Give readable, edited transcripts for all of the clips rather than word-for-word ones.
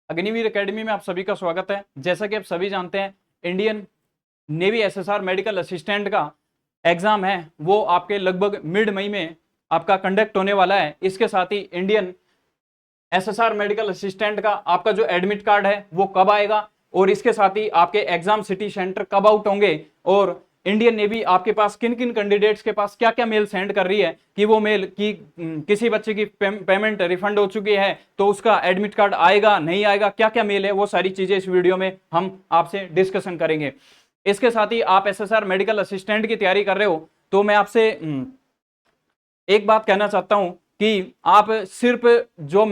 Agniveer academy में आप सभी का स्वागत है। जैसा कि आप सभी जानते हैं, Indian navy SSR medical assistant का एग्जाम है वो आपके लगभग मिड मई में आपका कंडक्ट होने वाला है। इसके साथ ही इंडियन एसएसआर मेडिकल असिस्टेंट का आपका जो एडमिट कार्ड है वो कब आएगा और इसके साथ ही आपके एग्जाम सिटी सेंटर कब आउट होंगे और इंडियन नेवी आपके पास किन किन कैंडिडेट्स के पास क्या क्या मेल सेंड कर रही है कि वो मेल की किसी बच्चे की पेमेंट रिफंड हो चुकी है तो उसका एडमिट कार्ड आएगा नहीं आएगा, क्या क्या मेल है, वो सारी चीजें इस वीडियो में हम आपसे डिस्कशन करेंगे। इसके साथ ही आप एसएसआर मेडिकल असिस्टेंट की तैयारी कर रहे हो तो मैं आपसे एक बात कहना चाहता हूं कि आप सिर्फ जो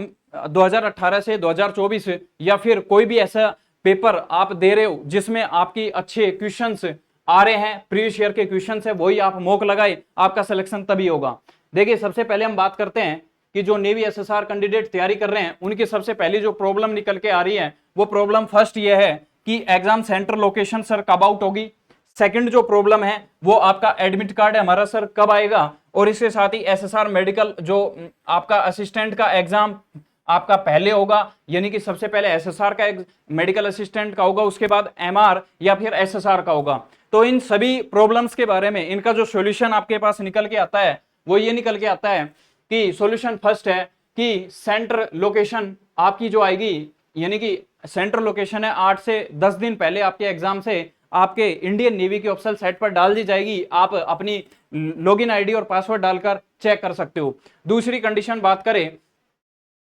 2018 से 2024 या फिर कोई भी ऐसा पेपर आप दे रहे हो जिसमें आपकी अच्छे क्वेश्चंस आ रहे हैं, प्रीवियस ईयर के क्वेश्चंस है, वही आप मॉक लगाए, आपका सिलेक्शन तभी होगा। देखिए, सबसे पहले हम बात करते हैं कि जो नेवी एसएसआर कैंडिडेट तैयारी कर रहे हैं उनकी सबसे पहली जो प्रॉब्लम निकल के आ रही है वो प्रॉब्लम फर्स्ट ये है कि एग्जाम सेंटर लोकेशन सर कब आउट होगी। सेकंड जो प्रॉब्लम है वो आपका एडमिट कार्ड है हमारा सर कब आएगा। और इसके साथ ही एसएसआर मेडिकल जो आपका असिस्टेंट का एग्जाम आपका पहले होगा, यानी कि सबसे पहले एसएसआर का मेडिकल असिस्टेंट का होगा, उसके बाद एमआर या फिर एसएसआर का होगा। तो इन सभी प्रॉब्लम्स के बारे में इनका जो सॉल्यूशन आपके पास निकल के आता है वो ये निकल के आता है कि सॉल्यूशन फर्स्ट है कि सेंटर लोकेशन आपकी जो आएगी, यानी कि सेंटर लोकेशन है 8 से 10 दिन पहले आपके एग्जाम से आपके इंडियन नेवी की ऑफिशियल साइट पर डाल दी जाएगी। आप अपनी लॉगिन आईडी और पासवर्ड डालकर चेक कर सकते हो। दूसरी कंडीशन बात करें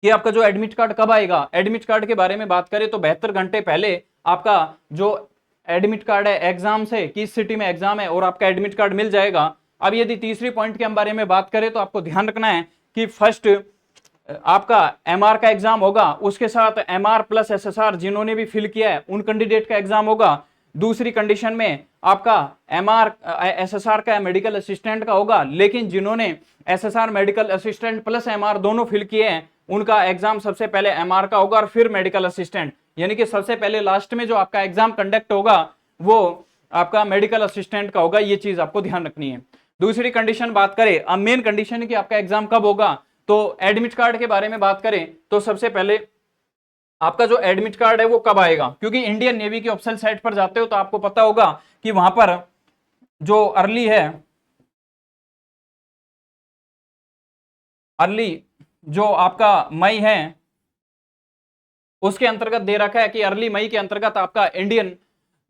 कि आपका जो एडमिट कार्ड कब आएगा, एडमिट कार्ड के बारे में बात करें तो 72 घंटे पहले आपका जो एडमिट कार्ड है एग्जाम से, किस सिटी में एग्जाम है, और आपका एडमिट कार्ड मिल जाएगा। अब यदि तीसरी पॉइंट के हम बारे में बात करें तो आपको ध्यान रखना है कि फर्स्ट आपका एमआर का एग्जाम होगा, उसके साथ एमआर प्लस एसएसआर जिन्होंने भी फिल किया है उन कैंडिडेट का एग्जाम होगा। दूसरी कंडीशन में आपका एमआर एसएसआर का मेडिकल असिस्टेंट का होगा, लेकिन जिन्होंने SSR medical assistant plus MR दोनों फिल किए हैं उनका एग्जाम सबसे पहले एमआर का होगा और फिर मेडिकल असिस्टेंट, यानी कि सबसे पहले लास्ट में जो आपका एग्जाम कंडक्ट होगा वो आपका मेडिकल असिस्टेंट का होगा। ये चीज आपको ध्यान रखनी है। दूसरी कंडीशन बात करें, अब मेन कंडीशन है कि आपका एग्जाम कब होगा, तो एडमिट कार्ड के बारे में बात करें तो सबसे पहले आपका जो एडमिट कार्ड है वो कब आएगा, क्योंकि इंडियन नेवी की ऑफिशियल साइट पर जाते हो तो आपको पता होगा कि वहां पर जो अर्ली जो आपका मई है उसके अंतर्गत दे रखा है कि अर्ली मई के अंतर्गत आपका इंडियन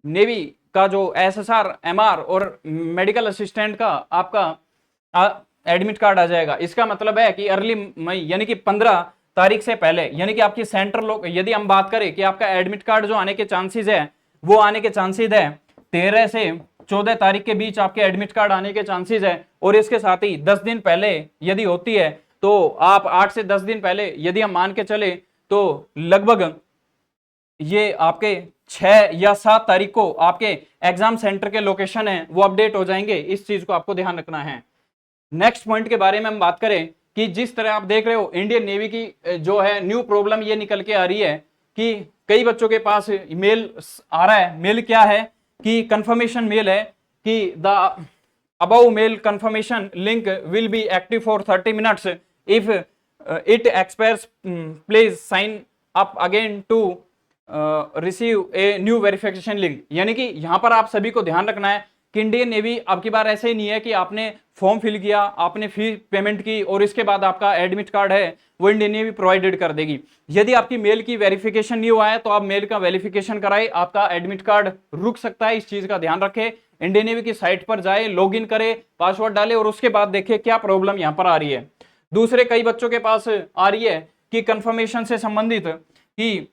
नेवी का जो एसएसआर एमआर और मेडिकल असिस्टेंट का आपका एडमिट कार्ड आ जाएगा। इसका मतलब है कि अर्ली मई यानी कि 15 तारीख से पहले, यानी कि आपकी सेंटर यदि हम बात करें कि आपका एडमिट कार्ड जो आने के चांसेस है वो आने के चांसेस है 13 से 14 तारीख के बीच आपके एडमिट कार्ड आने के चांसेस है। और इसके साथ ही 10 दिन पहले यदि होती है तो आप 8 से 10 दिन पहले यदि हम मान के चले तो लगभग ये आपके 6 या 7 तारीख को आपके एग्जाम सेंटर के लोकेशन है वो अपडेट हो जाएंगे। इस चीज को आपको ध्यान रखना है। नेक्स्ट पॉइंट के बारे में हम बात करें कि जिस तरह आप देख रहे हो इंडियन नेवी की जो है न्यू प्रॉब्लम ये निकल के आ रही है कि कई बच्चों के पास मेल आ रहा है। मेल क्या है कि कंफर्मेशन मेल है कि the above mail confirmation link will be active for 30 minutes if it expires please sign up again to receive a new verification link. यानी कि यहां पर आप सभी को ध्यान रखना है कि इंडियन नेवी अब की बार ऐसे ही नहीं है कि आपने फॉर्म फिल किया, आपने फी पेमेंट की और इसके बाद आपका एडमिट कार्ड है वो इंडियन नेवी प्रोवाइडेड कर देगी। यदि आपकी मेल की वेरिफिकेशन नहीं हुआ है तो आप मेल का वेरिफिकेशन कराए, आपका एडमिट कार्ड रुक सकता है। इस चीज का ध्यान रखें। इंडियन नेवी की साइट पर जाए, लॉग इन करे, पासवर्ड डाले और उसके बाद देखे क्या प्रॉब्लम यहां पर आ रही है। दूसरे कई बच्चों के पास आ रही है कि कंफर्मेशन से संबंधित कि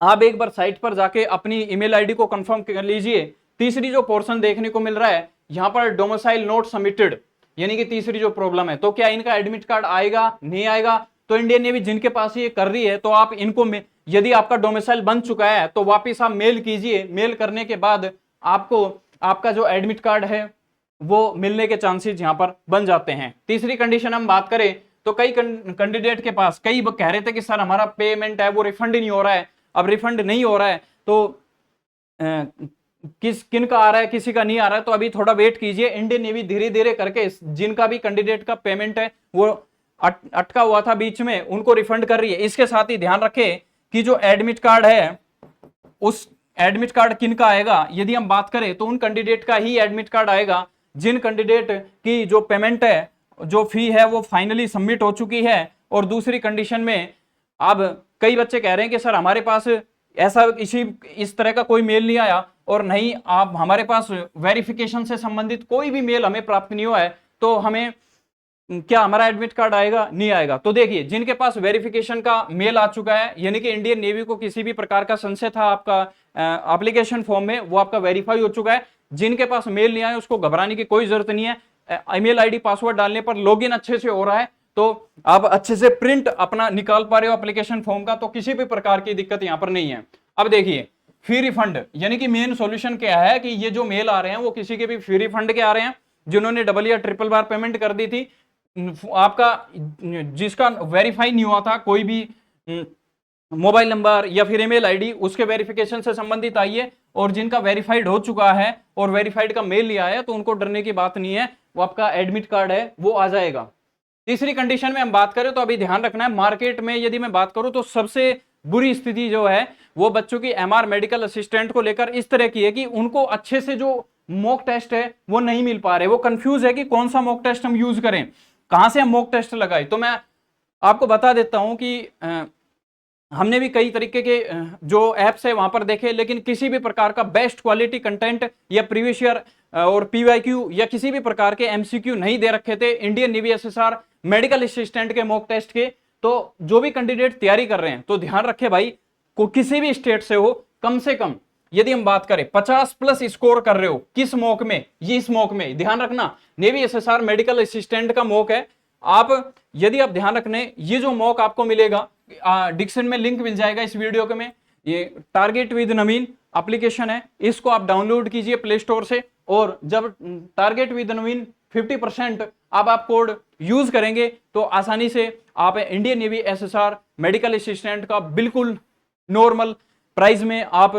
आप एक बार साइट पर जाके अपनी ईमेल आईडी को कंफर्म कर लीजिए। तीसरी जो पोर्शन देखने को मिल रहा है यहां पर डोमिसाइल नोट सबमिटेड, यानी कि तीसरी जो प्रॉब्लम है, तो क्या इनका एडमिट कार्ड आएगा नहीं आएगा। तो इंडियन नेवी जिनके पास ये कर रही है तो आप इनको यदि आपका डोमिसाइल बन चुका है तो वापिस आप मेल कीजिए। मेल करने के बाद आपको आपका जो एडमिट कार्ड है वो मिलने के चांसेस यहां पर बन जाते हैं। तीसरी कंडीशन हम बात करें तो कई कैंडिडेट के पास कई कह रहे थे कि सर हमारा पेमेंट है वो रिफंड नहीं हो रहा है। अब रिफंड नहीं हो रहा है तो किन का आ रहा है, किसी का नहीं आ रहा है, तो अभी थोड़ा वेट कीजिए। इंडियन नेवी धीरे धीरे करके जिनका भी कैंडिडेट का पेमेंट है वो अटका हुआ था बीच में उनको रिफंड कर रही है। इसके साथ ही ध्यान रखें कि जो एडमिट कार्ड है, उस एडमिट कार्ड किन का आएगा, यदि हम बात करें तो उन कैंडिडेट का ही एडमिट कार्ड आएगा जिन कैंडिडेट की जो पेमेंट है, जो फी है, वो फाइनली सबमिट हो चुकी है। और दूसरी कंडीशन में, अब कई बच्चे कह रहे हैं कि सर हमारे पास ऐसा इस तरह का कोई मेल नहीं आया, और नहीं आप हमारे पास वेरिफिकेशन से संबंधित कोई भी मेल हमें प्राप्त नहीं हुआ है, तो हमें क्या हमारा एडमिट कार्ड आएगा, नहीं आएगा। तो देखिए, जिनके पास वेरिफिकेशन का मेल आ चुका है, यानी कि इंडियन नेवी को किसी भी प्रकार का संशय था आपका एप्लीकेशन फॉर्म में, वो आपका वेरीफाई हो चुका है। जिनके पास मेल नहीं आया उसको घबराने की कोई जरूरत नहीं है। ईमेल आईडी पासवर्ड डालने पर लॉगिन अच्छे से हो रहा है, तो आप अच्छे से प्रिंट अपना निकाल पा रहे हो एप्लीकेशन फॉर्म का, तो किसी भी प्रकार की दिक्कत यहां पर नहीं है। अब देखिए, फी रिफंड, यानी कि मेन सॉल्यूशन क्या है कि ये जो मेल आ रहे हैं वो किसी के भी फी रिफंड के आ रहे हैं, जिन्होंने डबल या ट्रिपल बार पेमेंट कर दी थी, आपका जिसका वेरीफाई नहीं हुआ था कोई भी मोबाइल नंबर या फिर ईमेल आईडी, उसके वेरिफिकेशन से संबंधित आई है। और जिनका वेरीफाइड हो चुका है और वेरीफाइड का मेल लिया है, तो उनको डरने की बात नहीं है, वो आपका एडमिट कार्ड है वो आ जाएगा। तीसरी कंडीशन में हम बात करें तो अभी ध्यान रखना है, मार्केट में यदि मैं बात करूं तो सबसे बुरी स्थिति जो है वो बच्चों की एमआर मेडिकल असिस्टेंट को लेकर इस तरह की है कि उनको अच्छे से जो मॉक टेस्ट है वो नहीं मिल पा रहे, वो कंफ्यूज है कि कौन सा मॉक टेस्ट हम यूज करें, कहां से हम मॉक टेस्ट लगाए। तो मैं आपको बता देता हूं कि हमने भी कई तरीके के जो एप्स है वहां पर देखे, लेकिन किसी भी प्रकार का बेस्ट क्वालिटी कंटेंट या प्रीवियस ईयर और पीवाईक्यू या किसी भी प्रकार के एमसीक्यू नहीं दे रखे थे Indian navy SSR medical assistant के मॉक टेस्ट के। तो जो भी कैंडिडेट तैयारी कर रहे हैं तो ध्यान रखे भाई, को किसी भी स्टेट से हो, कम से कम यदि हम बात करें 50 प्लस स्कोर कर रहे हो, किस मॉक में, ये इस मॉक में ध्यान रखना, नेवी एसएसआर मेडिकल असिस्टेंट का मॉक है। आप यदि आप ध्यान रखने, ये जो मॉक आपको मिलेगा, डिक्शन में लिंक मिल जाएगा इस वीडियो के में, ये टारगेट विद नवीन एप्लीकेशन है, इसको आप डाउनलोड कीजिए प्ले स्टोर से। और जब टारगेट विद नवीन 50% आप कोड यूज करेंगे तो आसानी से आप Indian navy SSR medical assistant का बिल्कुल नॉर्मल प्राइस में आप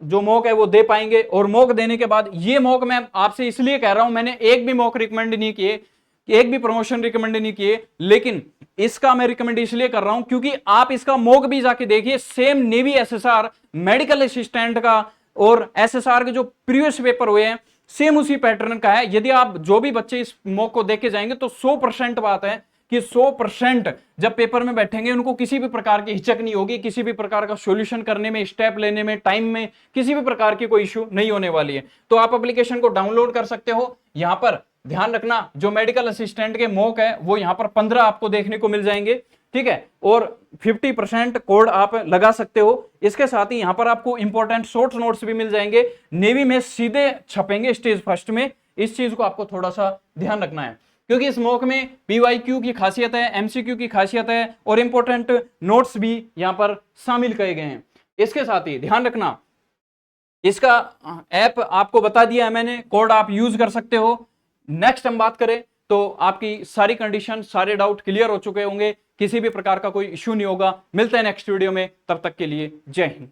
जो मॉक है वो दे पाएंगे। और मॉक देने के बाद, ये मॉक मैं आपसे इसलिए कह रहा हूं, मैंने एक भी मॉक रिकमेंड नहीं किए, एक भी प्रमोशन रिकमेंड नहीं किए, लेकिन इसका मैं रिकमेंड इसलिए कर रहा हूं क्योंकि आप इसका मॉक भी जाके देखिए, same navy SSR medical assistant का और एसएसआर के जो प्रीवियस पेपर हुए हैं सेम उसी पैटर्न का है। यदि आप जो भी बच्चे इस मॉक को देख के जाएंगे तो 100% बात है कि 100% जब पेपर में बैठेंगे उनको किसी भी प्रकार की हिचक नहीं होगी, किसी भी प्रकार का सॉल्यूशन करने में, स्टेप लेने में, टाइम में किसी भी प्रकार की कोई इश्यू नहीं होने वाली है। तो आप एप्लीकेशन को डाउनलोड कर सकते हो। यहां पर ध्यान रखना, जो मेडिकल असिस्टेंट के मॉक है वो यहां पर 15 आपको देखने को मिल जाएंगे, ठीक है, और 50% कोड आप लगा सकते हो। इसके साथ ही यहां पर आपको इंपॉर्टेंट शॉर्ट नोट्स भी मिल जाएंगे, नेवी में सीधे छपेंगे स्टेज फर्स्ट में। इस चीज को आपको थोड़ा सा ध्यान रखना है, क्योंकि इस मॉक में पीवाईक्यू की खासियत है, एमसीक्यू की खासियत है, और इंपॉर्टेंट नोट्स भी यहां पर शामिल किए गए हैं। इसके साथ ही ध्यान रखना, इसका ऐप आपको बता दिया है मैंने, कोड आप यूज कर सकते हो। नेक्स्ट हम बात करें तो आपकी सारी कंडीशन, सारे डाउट क्लियर हो चुके होंगे, किसी भी प्रकार का कोई इश्यू नहीं होगा। मिलते हैं नेक्स्ट वीडियो में, तब तक के लिए जय हिंद।